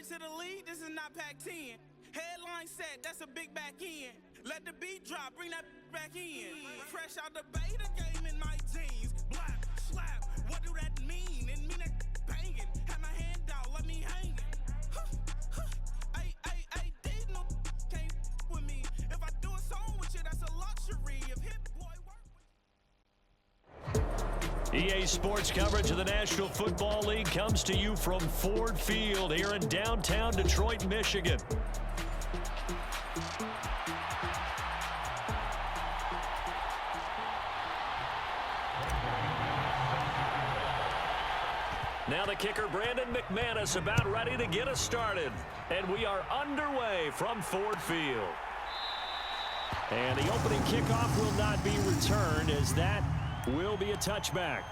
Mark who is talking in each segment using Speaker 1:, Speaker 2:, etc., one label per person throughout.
Speaker 1: to the lead, this is not Pac-10. Headline set, that's a big back end. Let the beat drop, bring that back in. Fresh out the beta game in my jeans. Blap, slap, what do that mean? It mean that banging. Have my hand out, let me hang it. Hey, these no can't with me. If I do a song with you, that's a luxury. If hit boy work.
Speaker 2: EA Sports coverage of the National Football League comes to you from Ford Field here in downtown Detroit, Michigan. Now the kicker, Brandon McManus, about ready to get us started. And we are underway from Ford Field. And the opening kickoff will not be returned, as that will be a touchback.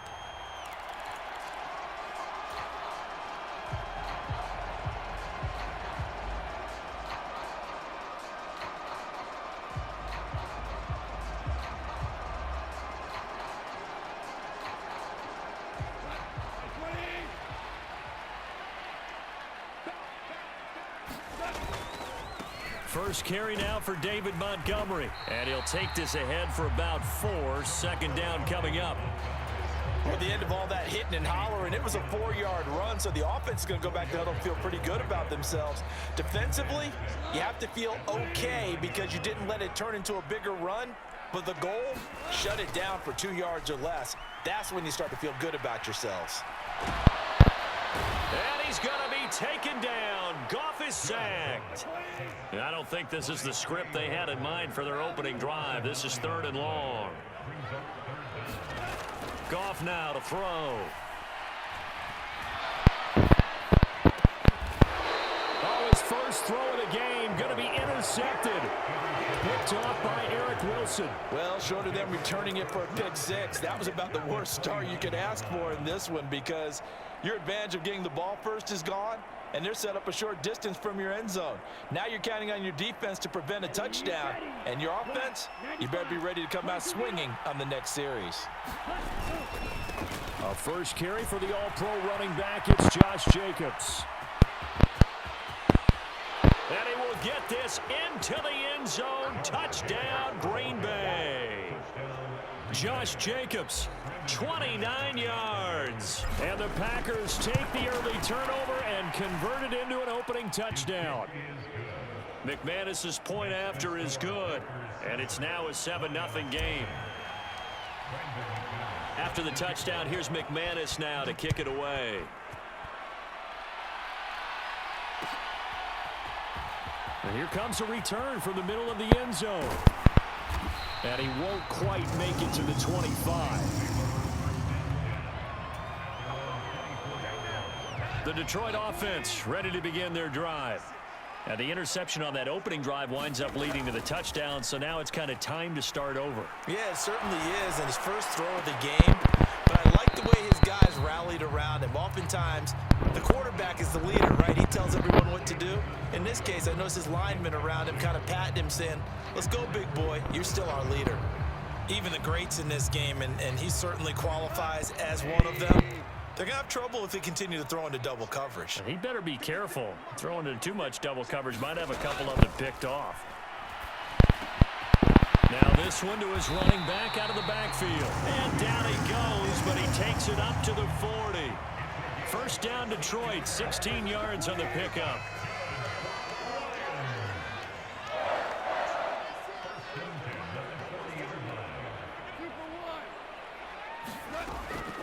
Speaker 2: First carry now for David Montgomery. And he'll take this ahead for about 4. Second down coming up.
Speaker 3: At the end of all that hitting and hollering, it was a 4-yard run, so the offense is going to go back to huddle and feel pretty good about themselves. Defensively, you have to feel okay because you didn't let it turn into a bigger run, but the goal, shut it down for 2 yards or less. That's when you start to feel good about yourselves.
Speaker 2: And he's going to be taken down. Goff is sacked. I don't think this is the script they had in mind for their opening drive. This is 3rd and long. Goff now to throw. Oh, his first throw of the game going to be intercepted. Picked off by Eric Wilson.
Speaker 3: Well, short of them returning it for a pick 6, that was about the worst start you could ask for in this one because your advantage of getting the ball first is gone, and they're set up a short distance from your end zone. Now you're counting on your defense to prevent a touchdown, and your offense, you better be ready to come out swinging on the next series.
Speaker 2: A first carry for the all-pro running back, it's Josh Jacobs. And he will get this into the end zone. Touchdown, Green Bay. Josh Jacobs, 29 yards. And the Packers take the early turnover and convert it into an opening touchdown. McManus's point after is good, and it's now a 7-0 game. After the touchdown, here's McManus now to kick it away. And here comes a return from the middle of the end zone. And he won't quite make it to the 25. The Detroit offense ready to begin their drive. And the interception on that opening drive winds up leading to the touchdown, so now it's kind of time to start over.
Speaker 3: Yeah, it certainly is, and his first throw of the game. But I like the way his guys rallied around him. Oftentimes, the quarterback is the leader, right? He tells everyone what to do. In this case, I noticed his linemen around him kind of patting him, saying, let's go, big boy. You're still our leader. Even the greats in this game, and he certainly qualifies as one of them, they're going to have trouble if they continue to throw into double coverage.
Speaker 2: He better be careful. Throwing into too much double coverage might have a couple of them picked off. Now this one to his running back out of the backfield. And down he goes, but he takes it up to the 40. First down Detroit, 16 yards on the pickup.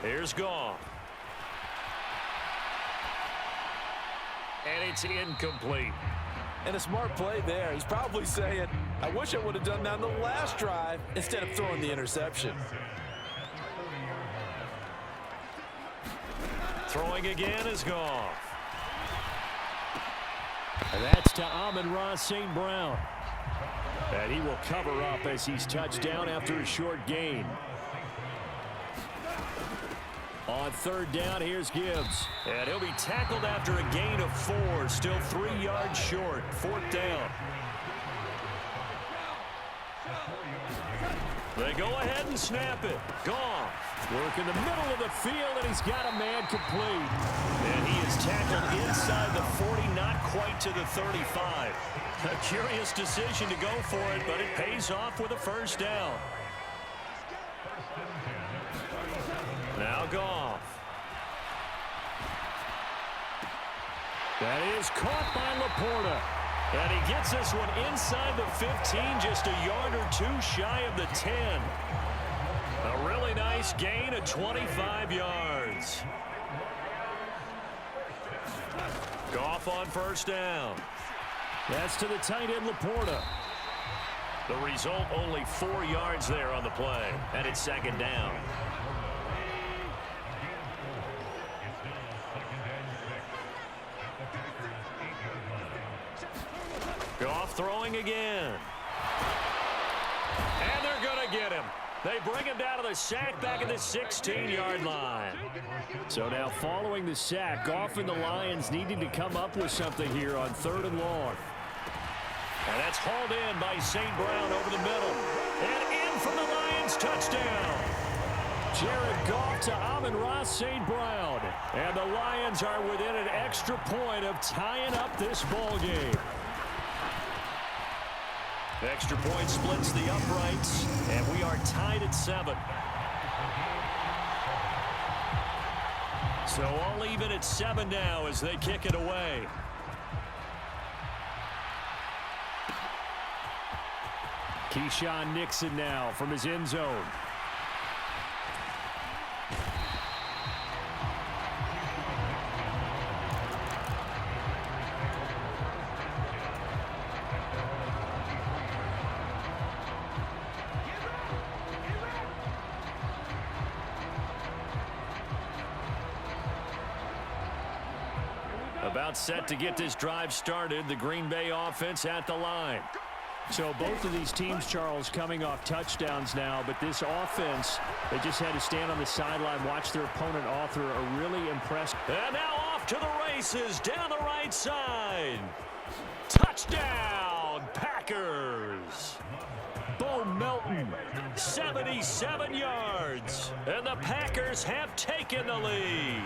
Speaker 2: Here's Goff. And it's incomplete.
Speaker 3: And a smart play there. He's probably saying, I wish I would have done that on the last drive instead of throwing the interception.
Speaker 2: Throwing again is Goff. And that's to Amon-Ra St. Brown. And he will cover up as he's touched down after a short gain. On third down, here's Gibbs. And he'll be tackled after a gain of 4. Still 3 yards short. Fourth down. They go ahead and snap it. Goff. Work in the middle of the field, and he's got a man complete. And he is tackled inside the 40, not quite to the 35. A curious decision to go for it, but it pays off with a first down. Now Goff. That is caught by Laporta. And he gets this one inside the 15, just a yard or two shy of the 10. A really nice gain of 25 yards. Goff on first down. That's to the tight end, Laporta. The result, only 4 yards there on the play. And it's second down. Goff throwing again. And they're going to get him. They bring him down to the sack back at the 16-yard line. So now following the sack, Goff and the Lions needing to come up with something here on 3rd and long. And that's hauled in by St. Brown over the middle. And in from the Lions, touchdown. Jared Goff to Amon-Ra St. Brown. And the Lions are within an extra point of tying up this ball game. The extra point splits the uprights, and we are tied at 7. So all even at 7 now as they kick it away. Keyshawn Nixon now from his end zone. About set to get this drive started. The Green Bay offense at the line. So both of these teams, Charles, coming off touchdowns now, but this offense, they just had to stand on the sideline, watch their opponent author a really impressive. And now off to the races down the right side. Touchdown, Packers. Bo Melton, 77 yards. And the Packers have taken the lead.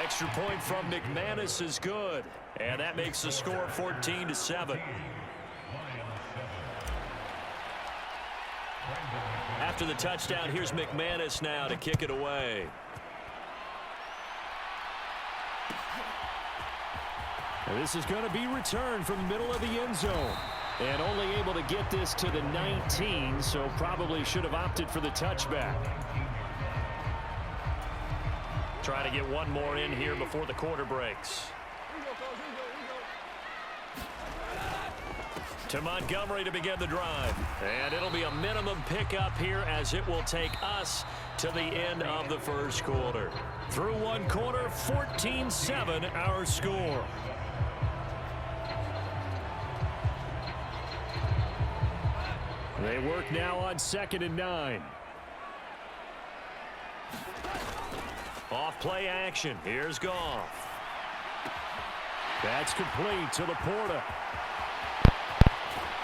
Speaker 2: Extra point from McManus is good. And that makes the score 14-7. After the touchdown, here's McManus now to kick it away. And this is going to be returned from the middle of the end zone. And only able to get this to the 19, so probably should have opted for the touchback. Trying to get one more in here before the quarter breaks. To Montgomery to begin the drive. And it'll be a minimum pickup here as it will take us to the end of the first quarter. Through one quarter, 14-7 our score. They work now on 2nd and 9. Off play action. Here's Goff. That's complete to Laporta.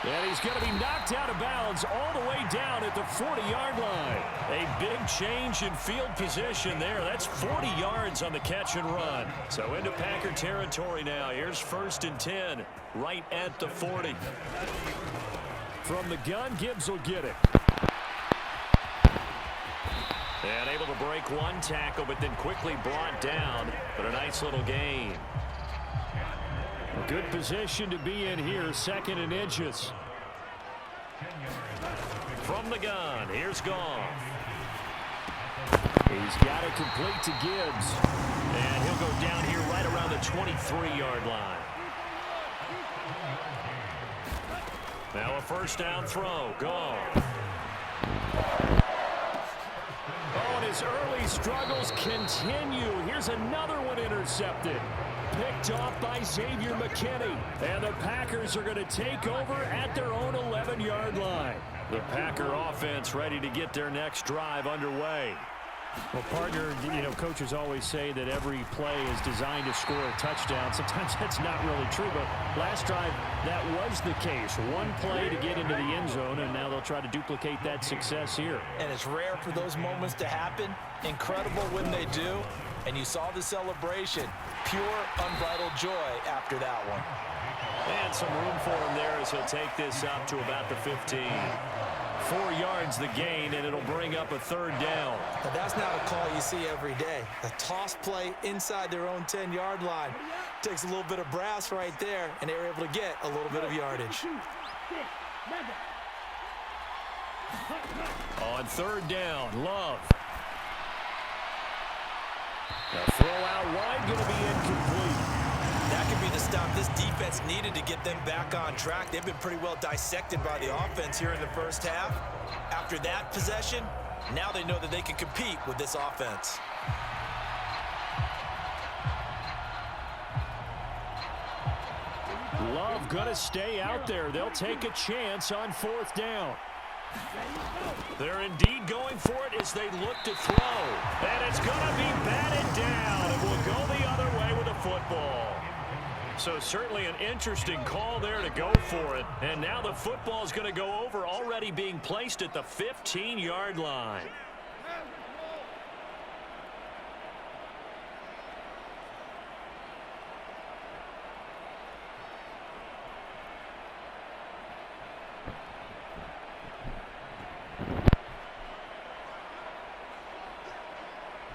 Speaker 2: And he's going to be knocked out of bounds all the way down at the 40-yard line. A big change in field position there. That's 40 yards on the catch and run. So into Packer territory now. Here's 1st and 10 right at the 40. From the gun, Gibbs will get it. And able to break one tackle, but then quickly brought down. But a nice little gain. A good position to be in here, 2nd and inches. From the gun, here's Goff. He's got it complete to Gibbs. And he'll go down here right around the 23-yard line. Now a first down throw. Goff. Oh, and his early struggles continue. Here's another one intercepted. Picked off by Xavier McKinney. And the Packers are going to take over at their own 11-yard line. The Packer offense ready to get their next drive underway. Well, partner, coaches always say that every play is designed to score a touchdown. Sometimes that's not really true, but last drive, that was the case. One play to get into the end zone, and now they'll try to duplicate that success here.
Speaker 3: And it's rare for those moments to happen. Incredible when they do. And you saw the celebration. Pure, unbridled joy after that one.
Speaker 2: And some room for him there as he'll take this up to about the 15. 4 yards the gain, and it'll bring up a 3rd down.
Speaker 3: Now that's not a call you see every day. A toss play inside their own 10-yard line. Takes a little bit of brass right there, and they were able to get a little bit of yardage.
Speaker 2: On 3rd down, Love. The throw out wide, going to be incomplete.
Speaker 3: That could be the stop this defense needed to get them back on track. They've been pretty well dissected by the offense here in the first half. After that possession, now they know that they can compete with this offense.
Speaker 2: Love going to stay out there. They'll take a chance on 4th down. They're indeed going for it as they look to throw. And it's going to be batted down. It will go the other way with the football. So certainly an interesting call there to go for it. And now the football is going to go over, already being placed at the 15-yard line.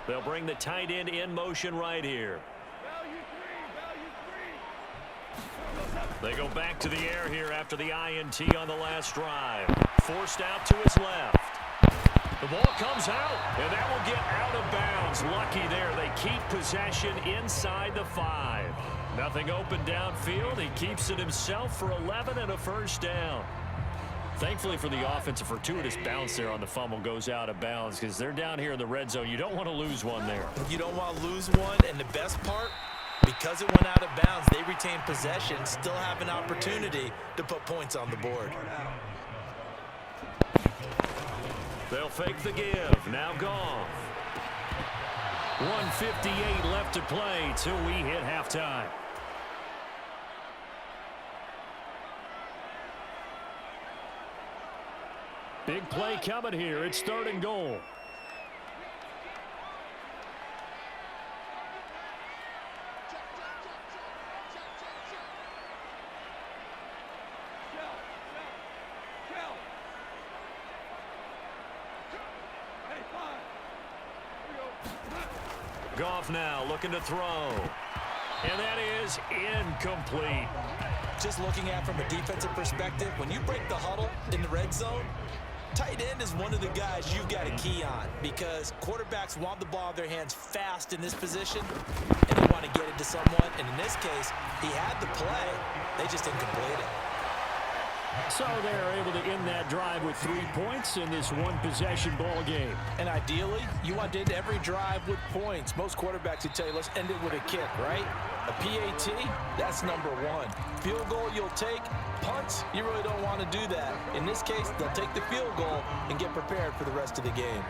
Speaker 2: They'll bring the tight end in motion right here. They go back to the air here after the INT on the last drive. Forced out to his left. The ball comes out, and that will get out of bounds. Lucky there. They keep possession inside the 5. Nothing open downfield. He keeps it himself for 11 and a 1st down. Thankfully for the offense, a fortuitous bounce there on the fumble goes out of bounds because they're down here in the red zone. You don't want to lose one there.
Speaker 3: You don't want to lose one, and the best part, because it went out of bounds, they retain possession, still have an opportunity to put points on the board.
Speaker 2: They'll fake the give. Now Goff. 1:58 left to play till we hit halftime. Big play coming here. It's 3rd and goal. Goff now looking to throw. And that is incomplete.
Speaker 3: Just looking at from a defensive perspective, when you break the huddle in the red zone, tight end is one of the guys you've got to key on because quarterbacks want the ball in their hands fast in this position, and they want to get it to someone. And in this case, he had the play. They just didn't complete it.
Speaker 2: So they're able to end that drive with 3 points in this one-possession ball game.
Speaker 3: And ideally, you want to end every drive with points. Most quarterbacks would tell you, let's end it with a kick, right? A PAT, that's number 1. Field goal you'll take. Punts, you really don't want to do that. In this case, they'll take the field goal and get prepared for the rest of the game.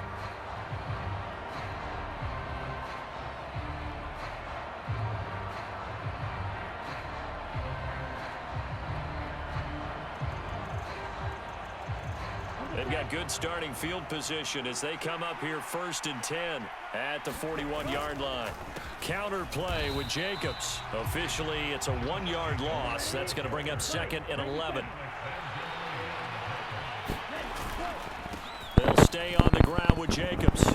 Speaker 2: They've got good starting field position as they come up here 1st and 10 at the 41-yard line. Counter play with Jacobs. Officially, it's a 1-yard loss. That's going to bring up 2nd and 11. They'll stay on the ground with Jacobs.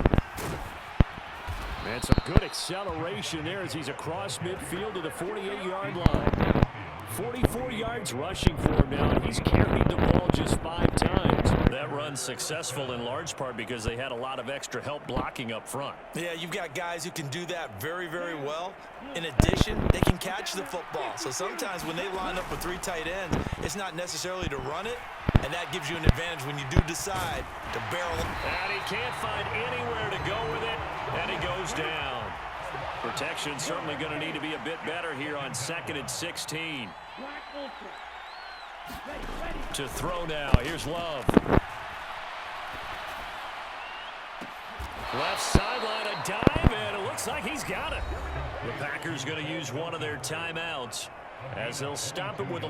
Speaker 2: And some good acceleration there as he's across midfield to the 48-yard line. 44 yards rushing for him now. He's carried the ball just 5 times. That run's successful in large part because they had a lot of extra help blocking up front.
Speaker 3: Yeah, you've got guys who can do that very, very well. In addition, they can catch the football. So sometimes when they line up with 3 tight ends, it's not necessarily to run it, and that gives you an advantage when you do decide to barrel it.
Speaker 2: And he can't find anywhere to go with it, and he goes down. Protection certainly going to need to be a bit better here on 2nd and 16. To throw now. Here's Love. Left left sideline, a dive, and it looks like he's got it. The Packers going to use one of their timeouts as they'll stop it with a